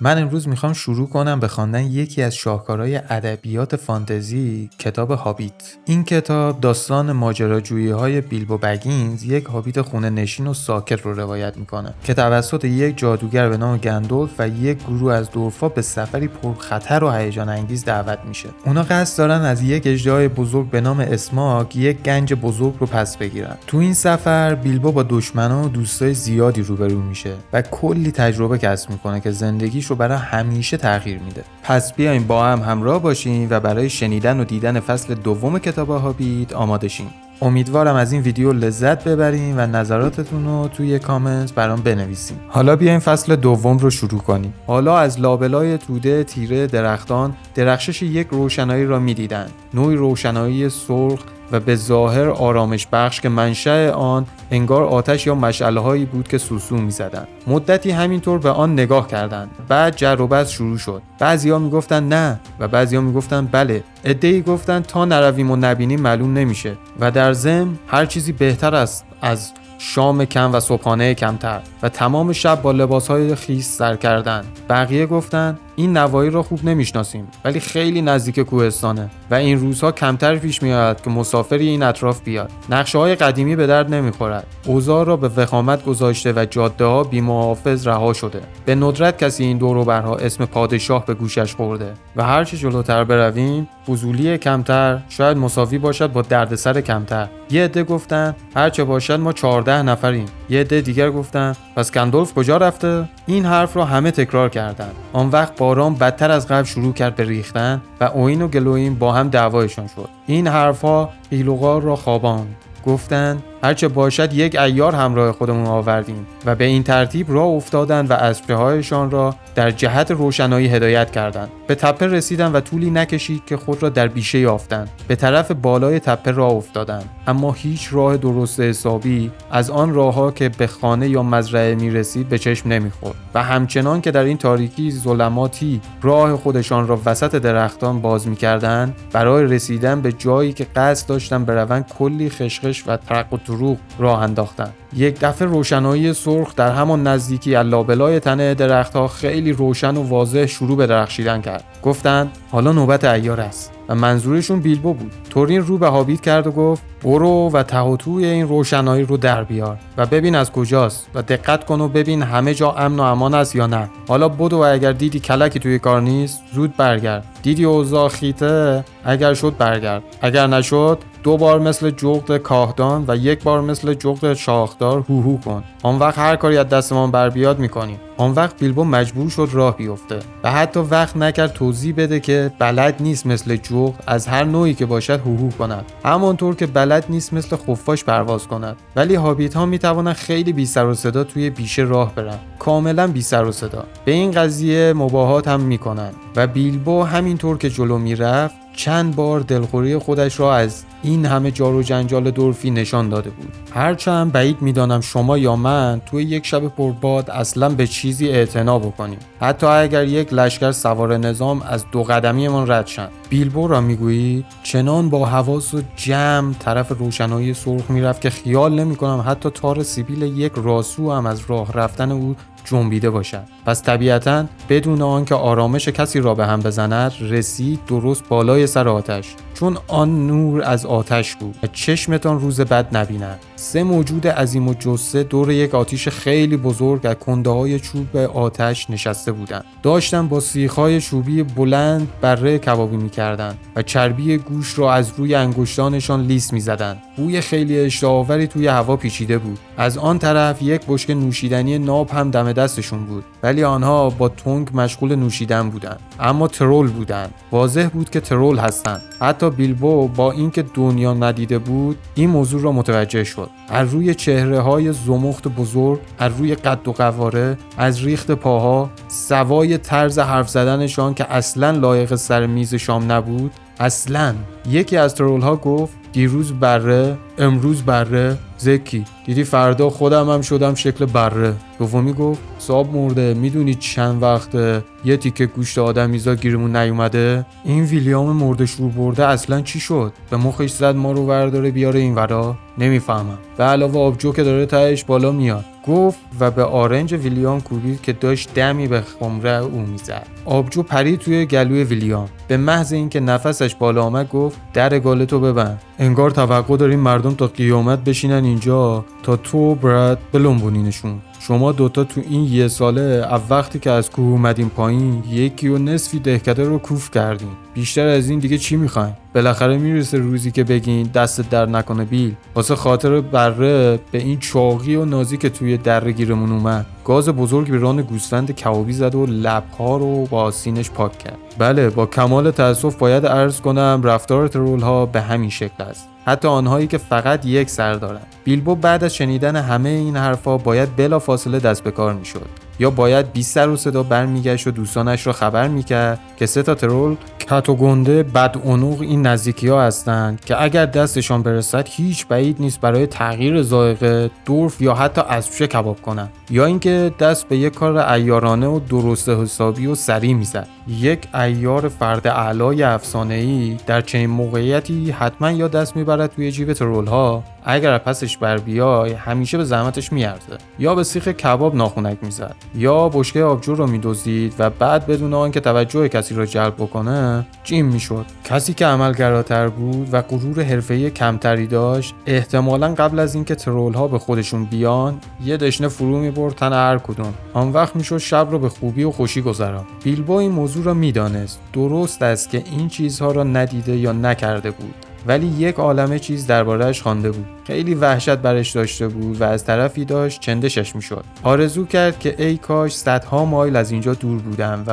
من امروز میخوام شروع کنم به خواندن یکی از شاهکارهای ادبیات فانتزی، کتاب هابیت. این کتاب داستان ماجراجویی‌های بیلبو بگینز، یک هابیت خونه نشین و ساکت رو روایت میکنه که توسط یک جادوگر به نام گندالف و یک گروه از دورفا به سفری پرخطر و هیجان انگیز دعوت میشه. اونا قصد دارن از یک اژدهای بزرگ به نام اسماک یک گنج بزرگ رو پس بگیرن. تو این سفر بیلبو با دشمنان و دوستای زیادی روبرو میشه و کلی تجربه کسب میکنه که زندگیش رو برای همیشه تغییر میده. پس بیاین با هم همراه باشین و برای شنیدن و دیدن فصل دوم کتاب هابیت آماده شین. امیدوارم از این ویدیو لذت ببرین و نظراتتون رو توی کامنت برام بنویسین. حالا بیاین فصل دوم رو شروع کنیم. حالا از لابلای توده تیره درختان درخشش یک روشنایی را می‌دیدن. نوعی روشنایی سرخ و به ظاهر آرامش بخش که منشأ آن انگار آتش یا مشعله‌هایی بود که سوسو می‌زدند. مدتی همینطور به آن نگاه کردند. بعد جر و بحث شروع شد. بعضی‌ها میگفتن نه و بعضی‌ها میگفتن بله. عده‌ای گفتن تا نرویم و نبینیم معلوم نمیشه و در ضمن هر چیزی بهتر است از شام کم و صبحانه کمتر و تمام شب با لباس‌های خیس سر کردن. بقیه گفتن این نواحی را خوب نمیشناسیم ولی خیلی نزدیک کوهستانه و این روزها کمتر پیش میاد که مسافری این اطراف بیاد. نقشه‌های قدیمی به درد نمیخورد. اوضاع را به وخامت گذاشته و جاده‌ها بی‌محافظ رها شده. به ندرت کسی این دور و برها اسم پادشاه به گوشش خورده و هر چه جلوتر برویم فضولی کمتر شاید مساوی باشد با دردسر کمتر. یه عده گفتن هر چه باشد ما 14 نفریم. یه عده دیگر گفتن پس گندالف کجا رفته؟ این حرف را همه تکرار کردند. آن وقت باران بدتر از قبل شروع کرد به ریختن و اوین و گلوین با هم دعوایشان شد. این حرفها قیل و قال را خواباند. گفتند هرچه باشد یک عیار همراه خودمون آوردیم و به این ترتیب راه افتادند و اسبهایشان را در جهت روشنایی هدایت کردند. به تپه رسیدند و طولی نکشید که خود را در بیشه یافتند. به طرف بالای تپه راه افتادند، اما هیچ راه درست حسابی از آن راهها که به خانه یا مزرعه می‌رسید به چشم نمی‌خورد و همچنان که در این تاریکی ظلماتی راه خودشان را وسط درختان باز می‌کردند، برای رسیدن به جایی که قصد داشتند بروند کلی خشخش و ترق و دروغ راه انداختند. یک دفعه روشنایی سرخ در همان نزدیکی از لابلای تنه درختها خیلی روشن و واضح شروع به درخشیدن کرد. گفتند حالا نوبت عیار است و منظورشون بیلبو بود. تورین رو به هابیت کرد و گفت برو و ته و توی این روشنایی رو در بیار و ببین از کجاست و دقت کن و ببین همه جا امن و امان است یا نه. حالا بدو و اگر دیدی کلکی توی کار نیست زود برگرد. دیدی اوضاع خیته، اگر شد برگرد، اگر نشد 2 بار مثل جغد کاهدان و 1 بار مثل جغد شاخدار هوهو کن. آن وقت هر کاری از دستمان بر بیاد میکنیم. آن وقت بیلبو مجبور شد راه بیفته و حتی وقت نکرد توضیح بده که بلد نیست مثل جغد از هر نوعی که باشد هوهو کند، همانطور که بلد نیست مثل خفاش پرواز کند. ولی هابیت ها میتوانند خیلی بی سر و صدا توی بیشه راه برن، کاملا بی سر و صدا. به این قضیه مباهات هم میکنن و بیلبو همینطور که جلو میرفت چند بار دلخوری خودش را از این همه جار و جنجال دورفی نشان داده بود. هرچند بعید میدانم شما یا من توی یک شب پرباد اصلا به چیزی اعتنا بکنیم، حتی اگر یک لشکر سوار نظام از 2 قدمی من رد شن. بیلبو را میگویی چنان با حواس و جمع طرف روشنایی سرخ میرفت که خیال نمیکنم حتی تار سیبیل یک راسو هم از راه رفتن او جنبیده باشد. پس طبیعتاً بدون آنکه آرامش کسی را به هم بزند رسید درست بالای سر آتش، چون آن نور از آتش بود و چشمتان روز بد نبیند. 3 موجود عظیم و جثه دور یک آتش خیلی بزرگ از کنده‌های چوب آتش نشسته بودند. داشتن با سیخ‌های چوبی بلند بره کبابی می‌کردند و چربی گوشت را از روی انگشتانشان لیس می‌زدند. بوی خیلی اشتهاوری توی هوا پیچیده بود. از آن طرف یک بشکه نوشیدنی ناب هم دم دستشون بود، ولی آنها با تونگ مشغول نوشیدن بودند. اما ترول بودند. واضح بود که ترول هستند. حتی بیلبو با اینکه دنیا ندیده بود این موضوع را متوجه شد. از روی چهره‌های زمخت بزرگ، از روی قد و قواره، از ریخت پاها، سوای طرز حرف زدنشان که اصلاً لایق سر میز شام نبود. اصلاً یکی از ترول‌ها گفت دیروز بره، امروز بره، زکی دیدی فردا خودم هم شدم شکل بره. دومی گفت صاحب مرده، میدونی چند وقته یه تیکه گوشت آدمیزاد گیرمون نیومده؟ این ویلیام مرده شور برده اصلا چی شد؟ به مخش زد ما رو ورداره بیاره این ورا؟ نمیفهمم. به علاوه آبجو که داره تهش بالا میاد. گفت و به آرنج ویلیام کوبید که داشت دمی به خمره او میزد. آبجو پرید توی گلوی ویلیام. به محض اینکه نفسش بالا آمد گفت در گالتو ببند. انگار توقع داریم مردم تا قیامت بشینن اینجا تا تو و براد بلنبونینشون. شما دوتا تو این یه ساله از وقتی که از کوه اومدین پایین یکی و نصفی دهکده رو کوف کردین. بیشتر از این دیگه چی میخواین؟ بالاخره میرسه روزی که بگین دستت در نکنه بیل. واسه خاطر بره به این چاقی و نازی که توی دره گیرمون اومد گاز بزرگ به ران گوسفند کبابی زد و لبها رو با آستینش پاک کرد. بله، با کمال تأسف باید عرض کنم رفتار ترول ها به همین شکل است، حتی آنهایی که فقط یک سر دارند. بیلبو بعد از شنیدن همه این حرفا باید بلافاصله دست به کار میشد، یا باید بی سر و صدا برمیگشت و دوستانش را خبر میکرد که 3 ترول کت و گنده بدعنق این نزدیکی ها هستند که اگر دستشان برسد هیچ بعید نیست برای تغییر ذائقه دورف یا حتی اسبشه کباب کنند، یا اینکه دست به یک کار عیارانه و درست حسابی و سریع میزد. یک عیار فرد اعلای افسانه‌ای در چنین موقعیتی حتما یا دست میبرد توی جیب ترول ها، اگر پسش بر بیای همیشه به زحمتش میارزه، یا به سیخ کباب ناخونک میزد، یا بشکه آبجو رو میدزدید و بعد بدون آنکه توجه کسی را جلب بکنه جیم میشد. کسی که عملگراتر بود و غرور حرفه‌ای کمتری داشت احتمالاً قبل از اینکه ترول ها به خودشون بیان یه دشنه فرو میبرد تن هر کدوم. آن وقت میشد شب رو به خوبی و خوشی گذران. بیلبو این موضوع را میدانست. درست است که این چیزها را ندیده یا نکرده بود، ولی یک عالمه چیز درباره‌اش خوانده بود. خیلی وحشت برش داشته بود و از طرفی داشت چندشش میشد. آرزو کرد که ای کاش صدها مایل از اینجا دور بودم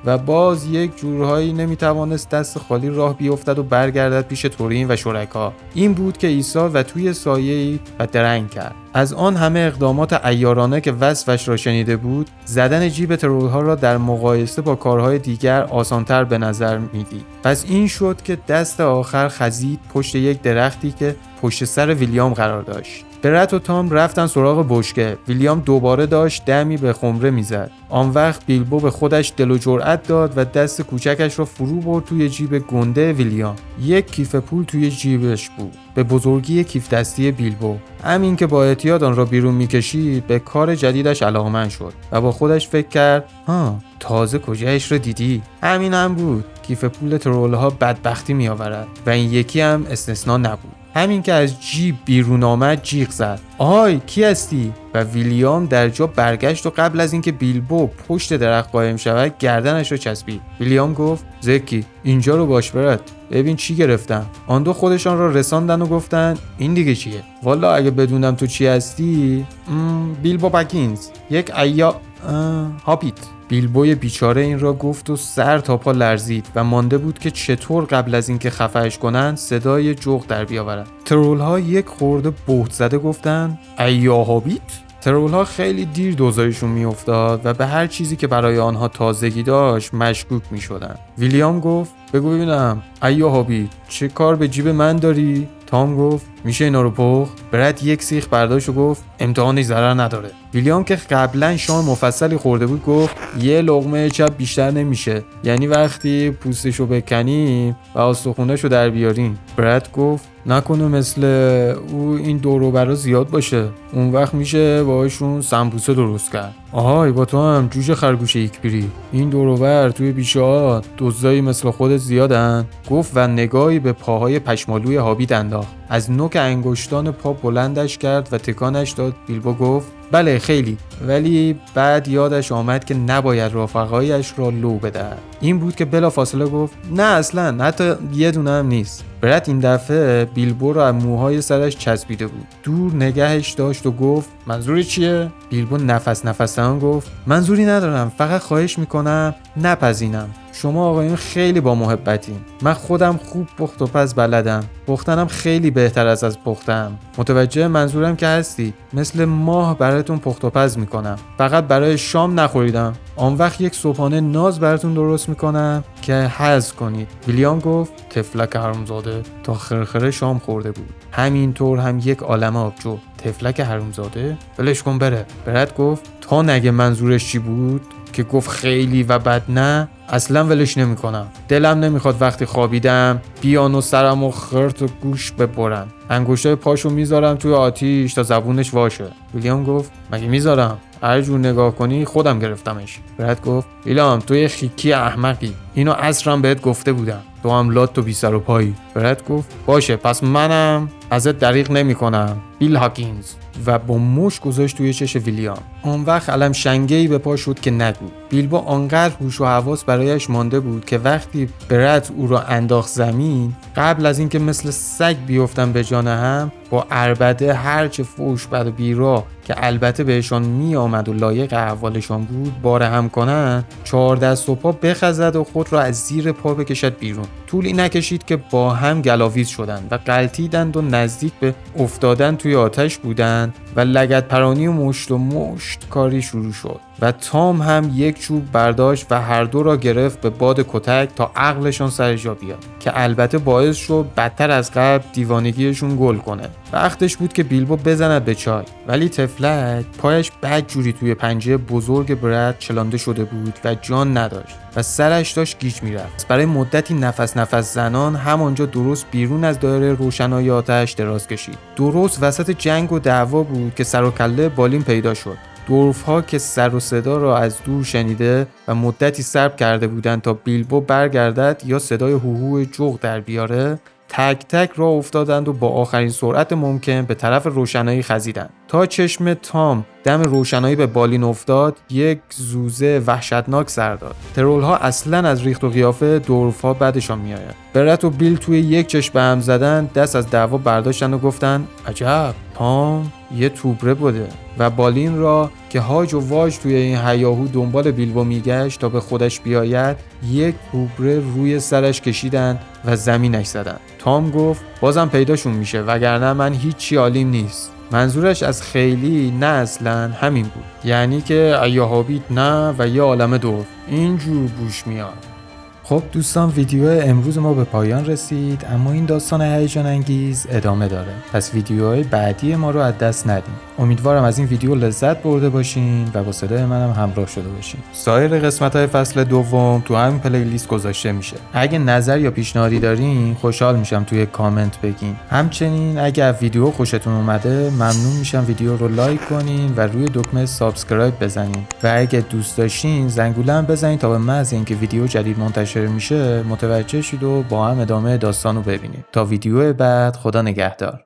و باز یک جورهایی نمیتوانست دست خالی راه بیفتد و برگردد پیش تورین و شرکا. این بود که ایستاد و توی سایه‌ای و درنگ کرد. از آن همه اقدامات عیارانه که وصفش را شنیده بود، زدن جیب ترول‌ها را در مقایسه با کارهای دیگر آسان‌تر به نظر می‌دید. پس این شد که دست آخر خزید پشت یک درختی که پشت سر ویلیام قرار داشت. برت و تام رفتن سراغ بشکه. ویلیام دوباره داشت دمی به خمره میزد. آن وقت بیلبو به خودش دل و جرأت داد و دست کوچکش را فرو برد توی جیب گنده ویلیام. یک کیف پول توی جیبش بود، به بزرگی کیف دستی بیلبو. همین که با احتیاط آن را بیرون میکشید به کار جدیدش علاقه‌مند شد و با خودش فکر کرد تازه کجایش را دیدی؟ همین هم بود. کیف پول ترول‌ها بدبختی میآورد و این یکی هم استثنا نبود. همین که از جیب بیرون آمد جیغ زد آهای کی هستی؟ و ویلیام در جا برگشت و قبل از اینکه بیلبو پشت درخت قایم شود گردنش رو چسبید. ویلیام گفت زکی اینجا رو باش برات، ببین چی گرفتم. آن دو خودشان را رساندن و گفتن این دیگه چیه؟ والا اگه بدونم تو چی هستی. بیلبو بگینز، یک هابیت. بیلبوی بیچاره این را گفت و سر تا پا لرزید و مانده بود که چطور قبل از اینکه خفه‌اش کنند صدای جغ در بیاورد. ترول‌ها یک خورده بهت زده گفتند هابیت. ترول‌ها خیلی دیر دوزارشون میافتاد و به هر چیزی که برای آنها تازگی داشت مشکوک میشدند. ویلیام گفت بگو ببینم هابیت چه کار به جیب من داری؟ تام گفت میشه اینا رو پخت؟ برد یک سیخ برداشت و گفت امتحانی ضرر نداره. ویلیام که قبلا شام مفصلی خورده بود گفت یه لقمه چپ بیشتر نمیشه، یعنی وقتی پوستشو بکنی و استخونه‌شو در بیارین. برد گفت نکنه مثل او این دور و برا زیاد باشه، اون وقت میشه باهاشون سمبوسه درست کرد. آهای با تو هم جوجه خرگوش یکپیری، این دور و بر توی بیشه ها دزدایی مثل خودت زیادن. گفت و نگاهی به پاهای پشمالوی هابیت انداخت. از نوک انگشتان پا بلندش کرد و تکانش داد. بیلبو گفت بله خیلی، ولی بعد یادش آمد که نباید رفقایش را لو بدهد. این بود که بلافاصله گفت نه اصلا، حتی یه دونه هم نیست. برد این دفعه بیلبو را از موهای سرش چسبیده بود. دور نگهش داشت و گفت منظوری چیه؟ بیلبو نفس گفت منظوری ندارم، فقط خواهش میکنم نپذینم. شما آقایون خیلی با محبتین. من خودم خوب پخت و پز بلدم. پختنم خیلی بهتر از پختم. متوجه منظورم که هستی. مثل ماه براتون پخت و پز میکنم. فقط برای شام نخوریدم. آن وقت یک صبحانه ناز براتون درست میکنم که هضم کنید. ویلیام گفت تفلک حرومزاده. تا خرخره شام خورده بود. همینطور هم یک عالمه آبجو. تفلک حرومزاده؟ ولش کن بره. برد گفت تا نگه منظورش چی بود؟ که گفت خیلی و بد نه، اصلا ولش نمیکنم. دلم نمیخواد وقتی خوابیدم بیان و سرمو خرت و گوش ببرن. انگشتای پاشو میذارم توی آتیش تا زبونش واشه. ویلیام گفت مگه میذارم؟ هر جور نگاه کنی خودم گرفتمش. برد گفت ویلیام تو یه خیکی احمقی، اینو عصرم بهت گفته بودم، تو هم لات و بی سر و پایی. برد گفت باشه پس منم ازت دریغ نمیکنم بیل هاکینز، و با مش گذاشت توی چش ویلیام. اون وقت علم شنگه‌ای به پا شد که نگو. بیلبو آنقدر هوش و حواس برایش مانده بود که وقتی برد او را انداخت زمین، قبل از اینکه مثل سگ بیفتن به جان هم، با عربده هرچه فوش بد و بیراه که البته بهشان می آمد و لایق احوالشان بود باره هم کنن، 4 دست و پا بخزد و خود را از زیر پا بکشد بیرون. طولی نکشید که با هم گلاویز شدند و غلطیدند و نزدیک به افتادن توی آتش بودند و لگد پرانی و مشت کاری شروع شد و تام هم یک چوب برداشت و هر دو را گرفت به باد کتک تا عقلشان سر جا بیاد، که البته باعث شد بدتر از قبل دیوانگیشون گل کنه. وقتش بود که بیلبو بزند به چای، ولی تفلک پایش بد جوری توی پنجه بزرگ برد چلانده شده بود و جان نداشت و سرش داشت گیج میرفت. برای مدتی نفس زنان همانجا درست بیرون از دایره روشنایی آتش دراز کشید. درست وسط جنگ و دعوا بود که سر و کله بالین پیدا شد. دورف ها که سر و صدا را از دور شنیده و مدتی صبر کرده بودند تا بیلبو برگردد یا صدای هوهو جغ در بیاره، تک تک راه افتادند و با آخرین سرعت ممکن به طرف روشنایی خزیدند. تا چشم تام دم روشنایی به بالین افتاد، یک زوزه وحشتناک سر داد. ترول ها اصلا از ریخت و قیافه دورف ها بدشان میآید. برت و بیل توی یک چشم به هم زدن، دست از دعوا برداشتن و گفتن عجب، تام یه توبره بوده، و بالین را که هاج و واج توی این هیاهو دنبال بیلبو میگشت تا به خودش بیاید، یک توبره روی سرش کشیدن و زمینش زدن. تام گفت بازم پیداشون میشه، وگرنه من هیچی عالیم نیست. منظورش از خیلی نه اصلا همین بود، یعنی که یا هابیت نه و یا عالم دور. اینجور بوش میاد. خب دوستان، ویدیو امروز ما به پایان رسید، اما این داستان هیجان انگیز ادامه داره، پس ویدیوهای بعدی ما رو از دست ندین. امیدوارم از این ویدیو لذت برده باشین و با صدای منم همراه شده باشین. سایر قسمت‌های فصل دوم تو همین پلیلیست گذاشته میشه. اگه نظر یا پیشنهادی دارین خوشحال میشم توی کامنت بگین. همچنین اگه ویدیو خوشتون اومده ممنون میشم ویدیو رو لایک کنین و روی دکمه سابسکرایب بزنین و اگه دوست داشتین زنگوله هم بزنین تا به محض اینکه ویدیو جدید منتشر میشه متوجه شید و با هم ادامه داستانو ببینید. تا ویدیو بعد، خدا نگهدار.